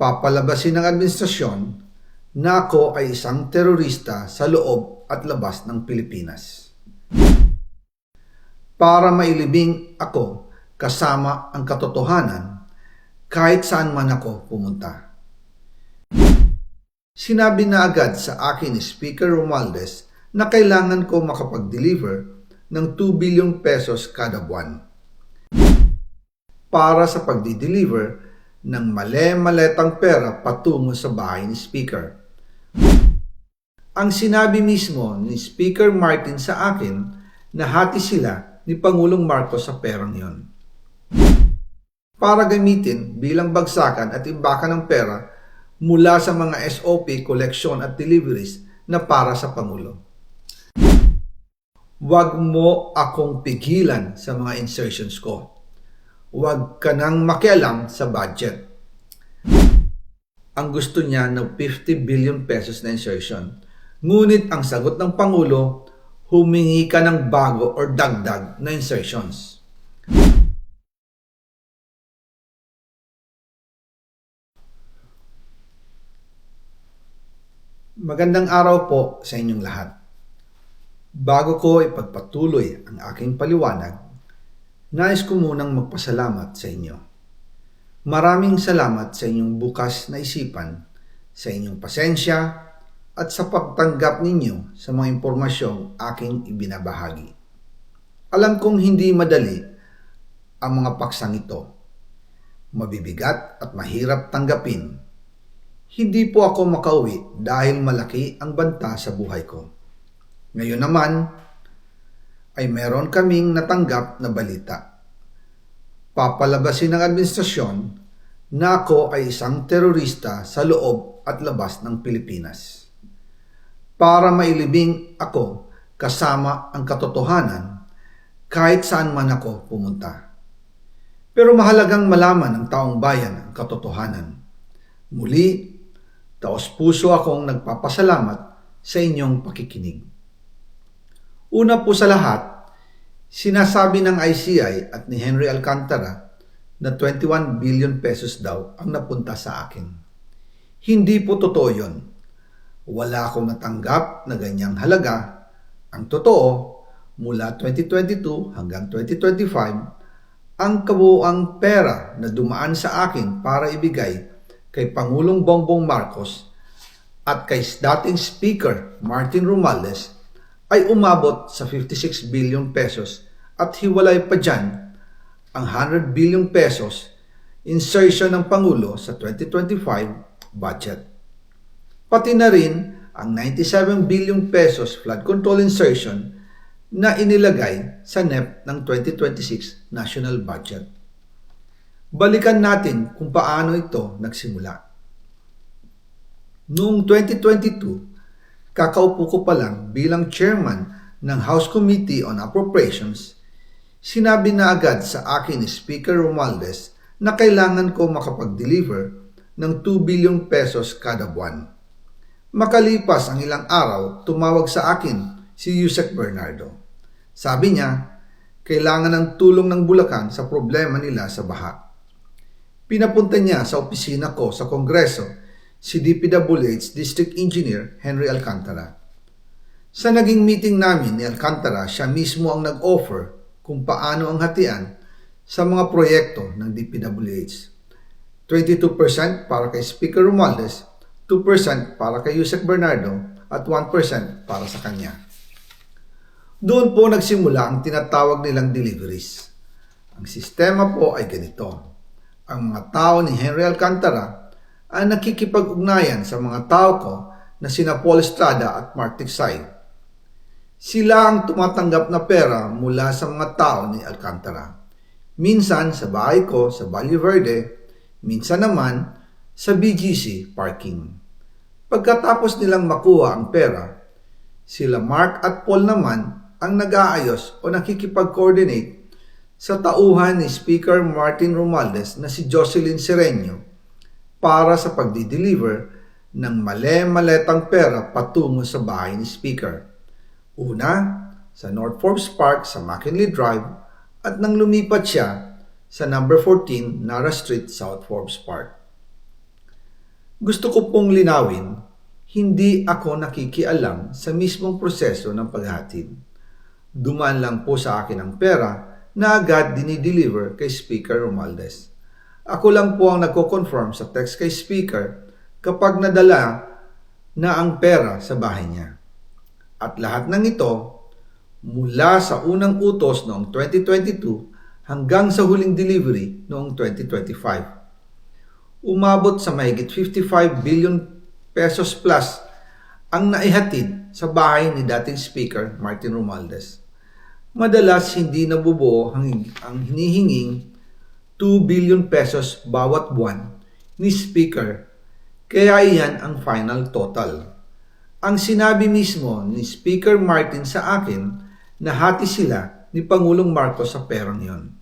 Papalabasin ng administrasyon na ako ay isang terorista sa loob at labas ng Pilipinas. Para mailibing ako kasama ang katotohanan kahit saan man ako pumunta. Sinabi na agad sa akin ni Speaker Romualdez na kailangan ko makapag-deliver ng 2 billion pesos kada buwan para sa pagdi-deliver ng male-maletang pera patungo sa bahay ni Speaker. Ang sinabi mismo ni Speaker Martin sa akin na hati sila ni Pangulong Marcos sa perang yon para gamitin bilang bagsakan at imbakan ng pera mula sa mga SOP, collection at deliveries na para sa Pangulo. Huwag mo akong pigilan sa mga insertions ko. Huwag ka nang makialam sa budget. Ang gusto niya ng 50 billion pesos na insertion. Ngunit ang sagot ng Pangulo, humingi ka ng bago or dagdag na insertions. Magandang araw po sa inyong lahat. Bago ko ipagpatuloy ang aking paliwanag, nais ko munang magpasalamat sa inyo. Maraming salamat sa inyong bukas na isipan, sa inyong pasensya, at sa pagtanggap ninyo sa mga impormasyong aking ibinabahagi. Alam kong hindi madali ang mga paksang ito. Mabibigat at mahirap tanggapin. Hindi po ako makauwi dahil malaki ang banta sa buhay ko. Ngayon naman ay meron kaming natanggap na balita. Papalabasin ng administrasyon na ako ay isang terorista sa loob at labas ng Pilipinas. Para mailibing ako kasama ang katotohanan kahit saan man ako pumunta. Pero mahalagang malaman ng taong bayan ang katotohanan. Muli, taos-puso akong nagpapasalamat sa inyong pakikinig. Una po sa lahat, sinasabi ng ICI at ni Henry Alcantara na 21 billion pesos daw ang napunta sa akin. Hindi po totoo yun. Wala akong natanggap na ganyang halaga. Ang totoo, mula 2022 hanggang 2025, ang kabuuang pera na dumaan sa akin para ibigay kay Pangulong Bongbong Marcos at kay dating Speaker Martin Romualdez ay umabot sa 56 billion pesos at hiwalay pa dyan ang 100 billion pesos insertion ng Pangulo sa 2025 budget. Pati na rin ang 97 billion pesos flood control insertion na inilagay sa NEP ng 2026 national budget. Balikan natin kung paano ito nagsimula. Noong 2022, kakaupo ko pa lang bilang chairman ng House Committee on Appropriations, sinabi na agad sa akin ni Speaker Romualdez na kailangan ko makapag-deliver ng 2 billion pesos kada buwan. Makalipas ang ilang araw, tumawag sa akin si Yusek Bernardo. Sabi niya, kailangan ng tulong ng Bulacan sa problema nila sa baha. Pinapunta niya sa opisina ko sa Kongreso si DPWH District Engineer Henry Alcantara. Sa naging meeting namin ni Alcantara, siya mismo ang nag-offer kung paano ang hatian sa mga proyekto ng DPWH. 22% para kay Speaker Romualdez, 2% para kay Yusek Bernardo at 1% para sa kanya. Doon po nagsimula ang tinatawag nilang deliveries. Ang sistema po ay ganito. Ang mga tao ni Henry Alcantara ay nakikipag-ugnayan sa mga tao ko na sina Paul Estrada at Mark Tiksay. Sila ang tumatanggap na pera mula sa mga tao ni Alcantara. Minsan sa bahay ko sa Valle Verde, minsan naman sa BGC parking. Pagkatapos nilang makuha ang pera, sila Mark at Paul naman ang nag-aayos o nakikipag-coordinate sa tauhan ni Speaker Martin Romualdez na si Jocelyn Sereno para sa pagdi-deliver ng male-maletang pera patungo sa bahay ni Speaker. Una, sa North Forbes Park sa McKinley Drive at nang lumipat siya sa number 14 Nara Street, South Forbes Park. Gusto ko pong linawin, hindi ako nakikialam sa mismong proseso ng paghahatid. Dumaan lang po sa akin ang pera na agad dinideliver kay Speaker Romualdez. Ako lang po ang nagko-confirm sa text kay Speaker kapag nadala na ang pera sa bahay niya. At lahat ng ito, mula sa unang utos noong 2022 hanggang sa huling delivery noong 2025. Umabot sa mahigit 55 billion pesos plus ang naihatid sa bahay ni dating Speaker Martin Romualdez. Madalas hindi nabubuo ang hinihinging 2 billion pesos bawat buwan ni Speaker, kaya iyan ang final total. Ang sinabi mismo ni Speaker Martin sa akin na hati sila ni Pangulong Marcos sa perang yon.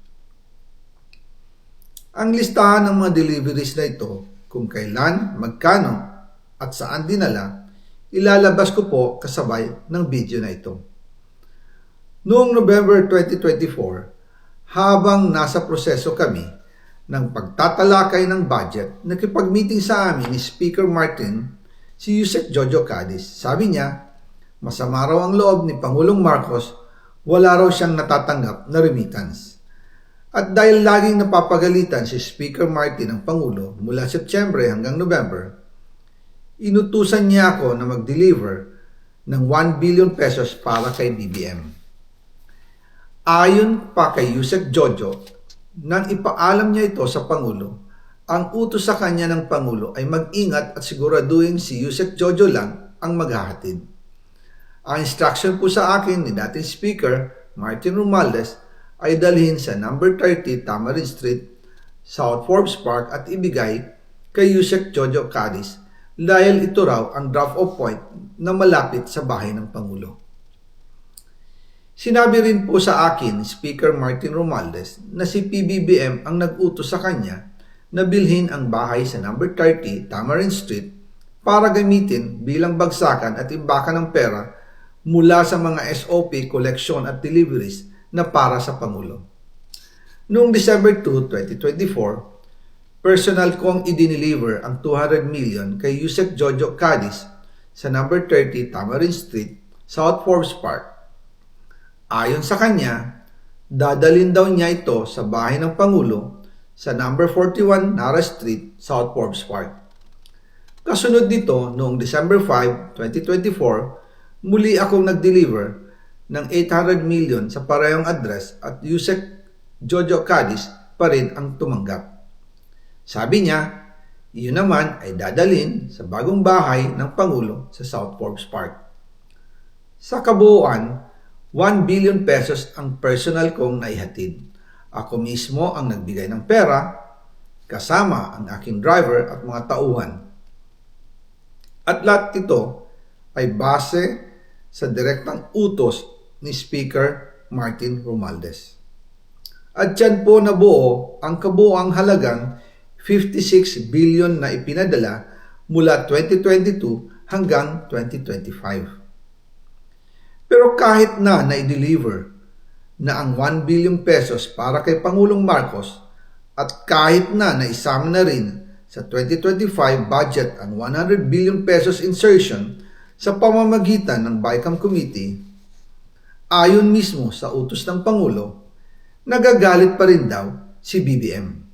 Ang listahan ng mga deliveries na ito, kung kailan, magkano, at saan dinala, ilalabas ko po kasabay ng video na ito. Noong November 2024, habang nasa proseso kami ng pagtatalakay ng budget, nakipag-meeting sa amin ni Speaker Martin si Yusek Jojo Cadiz. Sabi niya, masama raw ang loob ni Pangulong Marcos, wala raw siyang natatanggap na remittance. At dahil laging napapagalitan si Speaker Martin ng Pangulo mula Setyembre hanggang November, inutusan niya ako na mag-deliver ng 1 billion pesos para kay BBM. Ayon pa kay Yusek Jojo, nang ipaalam niya ito sa Pangulo, ang utos sa kanya ng Pangulo ay mag-ingat at siguraduhin si Yusek Jojo lang ang maghahatid. Ang instruction po sa akin ni dating Speaker Martin Romualdez ay dalhin sa number 30 Tamarind Street, South Forbes Park at ibigay kay Yusek Jojo Cadiz dahil ito raw ang drop-off point na malapit sa bahay ng Pangulo. Sinabi rin po sa akin Speaker Martin Romualdez na si PBBM ang nag-utos sa kanya na bilhin ang bahay sa number 30 Tamarind Street para gamitin bilang bagsakan at imbakan ng pera mula sa mga SOP, collection at deliveries na para sa Pangulo. Noong December 2, 2024, personal kong i-deliver ang 200 million kay Yusek Jojo Cadiz sa number 30 Tamarind Street, South Forbes Park. Ayon sa kanya, dadalhin daw niya ito sa bahay ng Pangulo sa number 41 Nara Street, South Forbes Park. Kasunod nito, noong December 5, 2024, muli akong nag-deliver ng 800 million sa parehong address at Yusek Jojo Cadiz pa rin ang tumanggap. Sabi niya, iyon naman ay dadalhin sa bagong bahay ng Pangulo sa South Forbes Park. Sa kabuuan, 1 billion pesos ang personal kong naihatid. Ako mismo ang nagbigay ng pera, kasama ang aking driver at mga tauhan. At lahat ito ay base sa direktang utos ni Speaker Martin Romualdez. At yan po nabuo ang kabuuang halagang 56 billion na ipinadala mula 2022 hanggang 2025. Pero kahit na na-deliver na ang 1 billion pesos para kay Pangulong Marcos at kahit na naisama na rin sa 2025 budget ang 100 billion pesos insertion sa pamamagitan ng BICAM Committee, ayon mismo sa utos ng Pangulo, nagagalit pa rin daw si BBM.